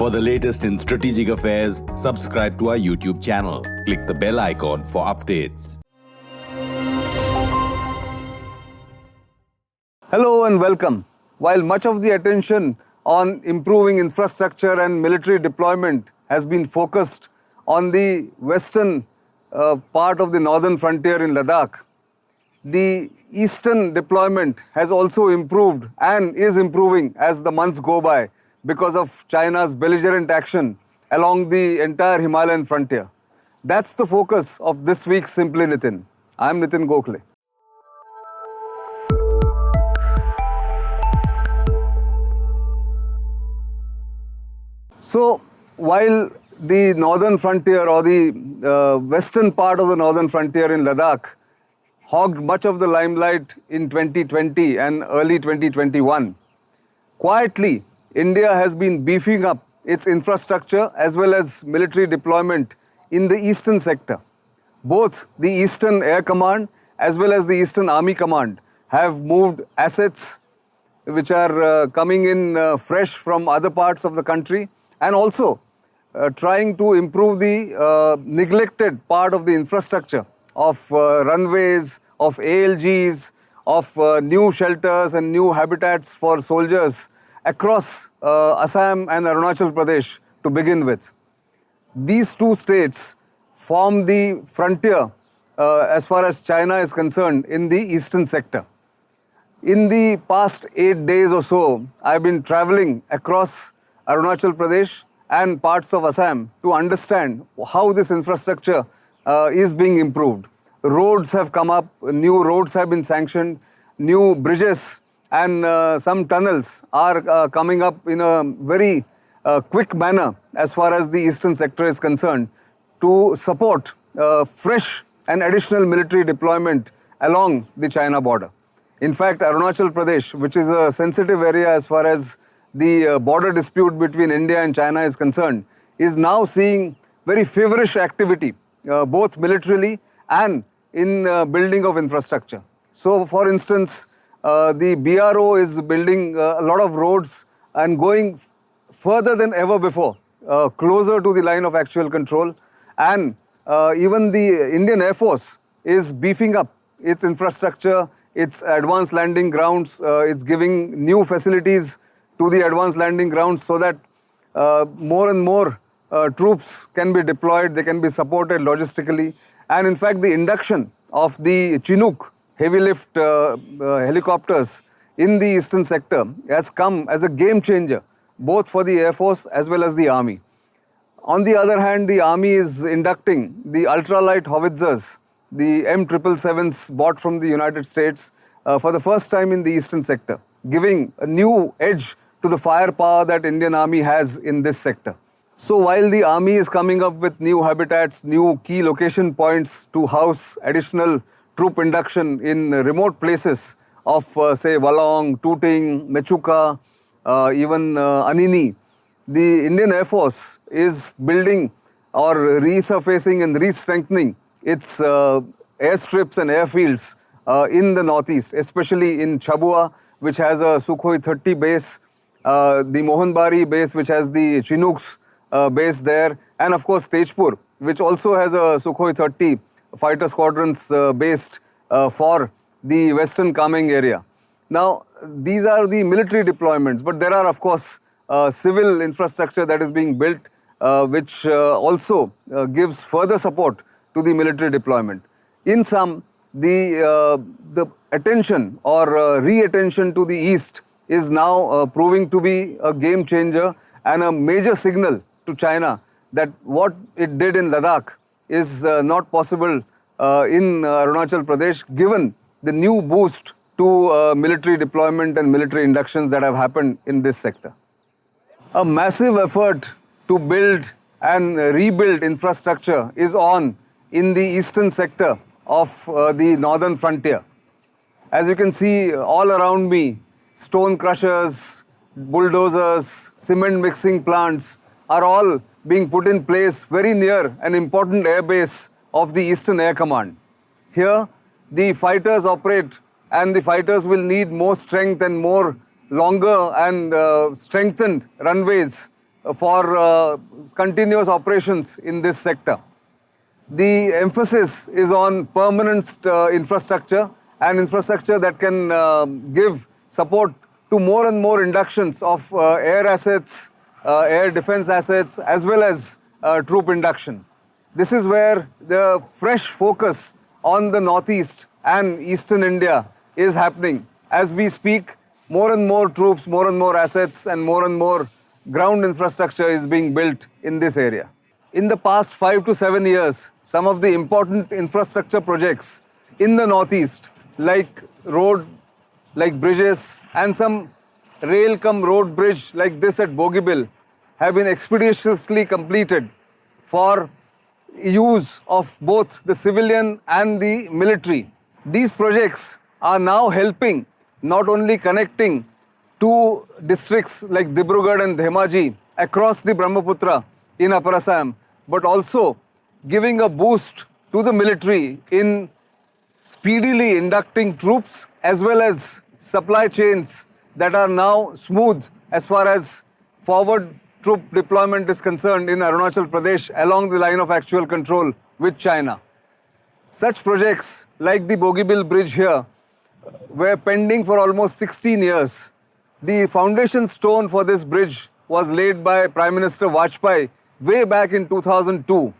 For the latest in strategic affairs, subscribe to our YouTube channel. Click the bell icon for updates. Hello and welcome. While much of the attention on improving infrastructure and military deployment has been focused on the western part of the northern frontier in Ladakh, the eastern deployment has also improved and is improving as the months go by because of China's belligerent action along the entire Himalayan frontier. That's the focus of this week's Simply Nitin. I'm Nitin Gokhale. So, while the northern frontier or the western part of the northern frontier in Ladakh hogged much of the limelight in 2020 and early 2021, quietly, India has been beefing up its infrastructure as well as military deployment in the eastern sector. Both the Eastern Air Command as well as the Eastern Army Command have moved assets which are coming in fresh from other parts of the country, and also trying to improve the neglected part of the infrastructure of runways, of ALGs, of new shelters and new habitats for soldiers across Assam and Arunachal Pradesh to begin with. These two states form the frontier as far as China is concerned in the eastern sector. In the past 8 days or so, I've been traveling across Arunachal Pradesh and parts of Assam to understand how this infrastructure is being improved. Roads have come up, new roads have been sanctioned, new bridges and some tunnels are coming up in a very quick manner as far as the eastern sector is concerned to support fresh and additional military deployment along the China border. In fact, Arunachal Pradesh, which is a sensitive area as far as the border dispute between India and China is concerned, is now seeing very feverish activity, both militarily and in building of infrastructure. So, for instance, the BRO is building a lot of roads and going further than ever before, closer to the line of actual control. And even the Indian Air Force is beefing up its infrastructure, its advanced landing grounds. It's giving new facilities to the advanced landing grounds so that more and more troops can be deployed, they can be supported logistically. And in fact, the induction of the Chinook heavy lift helicopters in the eastern sector has come as a game changer, both for the Air Force as well as the Army. On the other hand, the Army is inducting the ultralight howitzers, the M777s bought from the United States for the first time in the eastern sector, giving a new edge to the firepower that Indian Army has in this sector. So while the Army is coming up with new habitats, new key location points to house additional troop induction in remote places of say Walong, Tooting, Mechuka, even Anini, the Indian Air Force is building or resurfacing and re-strengthening its airstrips and airfields in the northeast, especially in Chabua, which has a Sukhoi 30 base, the Mohanbari base, which has the Chinooks base there, and of course Tejpur, which also has a Sukhoi 30 fighter squadrons based for the western Kameng area. Now, these are the military deployments, but there are of course civil infrastructure that is being built, which also gives further support to the military deployment. In sum, the attention or re-attention to the east is now proving to be a game changer and a major signal to China that what it did in Ladakh is not possible in Arunachal Pradesh, given the new boost to military deployment and military inductions that have happened in this sector. A massive effort to build and rebuild infrastructure is on in the eastern sector of the northern frontier. As you can see all around me, stone crushers, bulldozers, cement mixing plants are all being put in place very near an important airbase of the Eastern Air Command. Here, the fighters operate and the fighters will need more strength and more longer and strengthened runways for continuous operations in this sector. The emphasis is on permanent infrastructure and infrastructure that can give support to more and more inductions of air assets, air defense assets, as well as troop induction. This is where the fresh focus on the northeast and eastern India is happening. As we speak, more and more troops, more and more assets, and more ground infrastructure is being built in this area. In the past 5 to 7 years, some of the important infrastructure projects in the northeast, like road, like bridges, and some rail-cum-road bridge like this at Bogibbil, have been expeditiously completed for use of both the civilian and the military. These projects are now helping not only connecting two districts like Dibrugarh and Dhemaji across the Brahmaputra in Upper Assam, but also giving a boost to the military in speedily inducting troops as well as supply chains that are now smooth as far as forward troop deployment is concerned in Arunachal Pradesh along the line of actual control with China. Such projects like the Bogibbil Bridge here were pending for almost 16 years. The foundation stone for this bridge was laid by Prime Minister Vajpayee way back in 2002.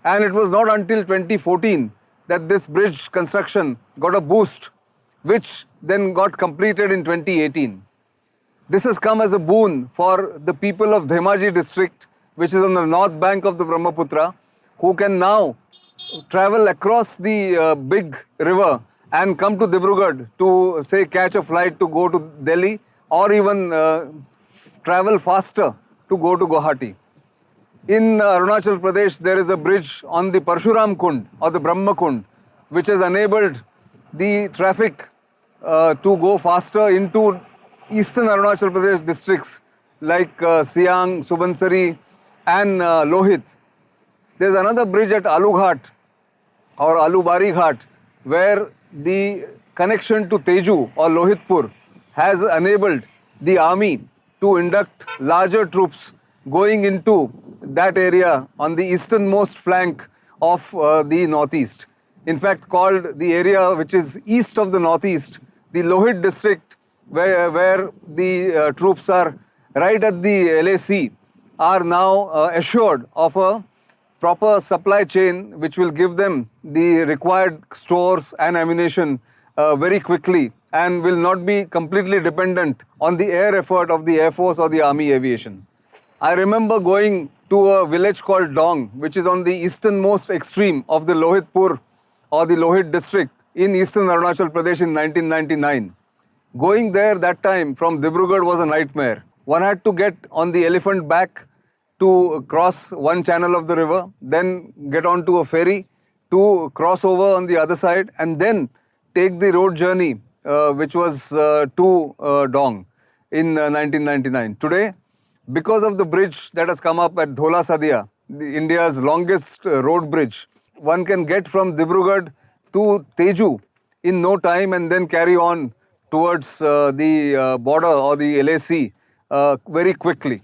And it was not until 2014 that this bridge construction got a boost, which then got completed in 2018. This has come as a boon for the people of Dhemaji district, which is on the north bank of the Brahmaputra, who can now travel across the big river and come to Dibrugarh to, say, catch a flight to go to Delhi, or even travel faster to go to Guwahati. In Arunachal Pradesh, there is a bridge on the Parshuram Kund or the Brahma Kund, which has enabled the traffic to go faster into eastern Arunachal Pradesh districts like Siang, Subansari and Lohit. There's another bridge at Alughat or Alubari Ghat where the connection to Teju or Lohitpur has enabled the army to induct larger troops going into that area on the easternmost flank of the northeast. In fact, called the area which is east of the northeast, the Lohit district, where the troops are right at the LAC, are now assured of a proper supply chain which will give them the required stores and ammunition very quickly and will not be completely dependent on the air effort of the Air Force or the Army Aviation. I remember going to a village called Dong, which is on the easternmost extreme of the Lohitpur or the Lohit district in eastern Arunachal Pradesh in 1999. Going there that time from Dibrugarh was a nightmare. One had to get on the elephant back to cross one channel of the river, then get onto a ferry to cross over on the other side, and then take the road journey, which was to Dong in 1999. Today, because of the bridge that has come up at Dhola Sadia, India's longest road bridge, one can get from Dibrugarh to Teju in no time and then carry on towards the border or the LAC very quickly.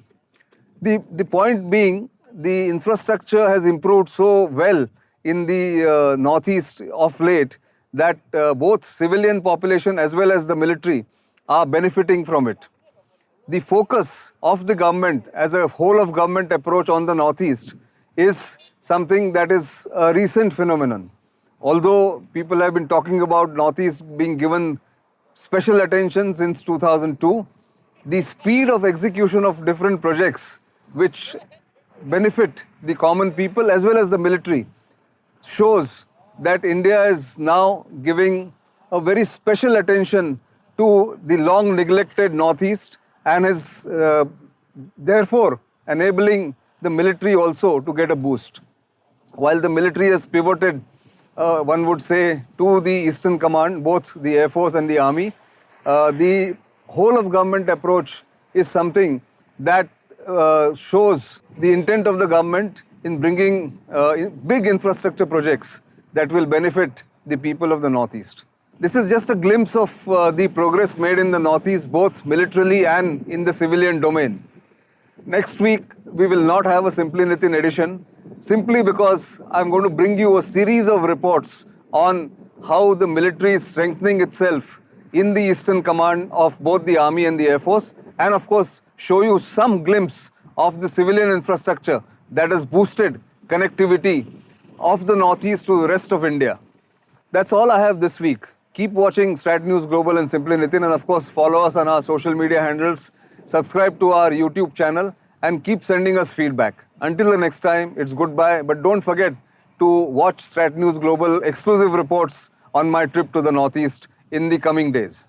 The point being, the infrastructure has improved so well in the northeast of late that both civilian population as well as the military are benefiting from it. The focus of the government as a whole of government approach on the northeast is something that is a recent phenomenon. Although people have been talking about northeast being given special attention since 2002, the speed of execution of different projects which benefit the common people as well as the military shows that India is now giving a very special attention to the long neglected northeast and is therefore enabling the military also to get a boost. While the military has pivoted, one would say, to the Eastern Command, both the Air Force and the Army, the whole of government approach is something that shows the intent of the government in bringing big infrastructure projects that will benefit the people of the Northeast. This is just a glimpse of the progress made in the Northeast, both militarily and in the civilian domain. next week we will not have a Simply Nitin edition, simply because I'm going to bring you a series of reports on how the military is strengthening itself in the Eastern Command of both the Army and the Air Force, and of course show you some glimpse of the civilian infrastructure that has boosted connectivity of the Northeast to the rest of India. That's all I have this week. Keep watching StratNews Global and Simply Nitin, and of course follow us on our social media handles, subscribe to our YouTube channel, and keep sending us feedback. Until the next time, it's goodbye, but don't forget to watch StratNews Global exclusive reports on my trip to the Northeast in the coming days.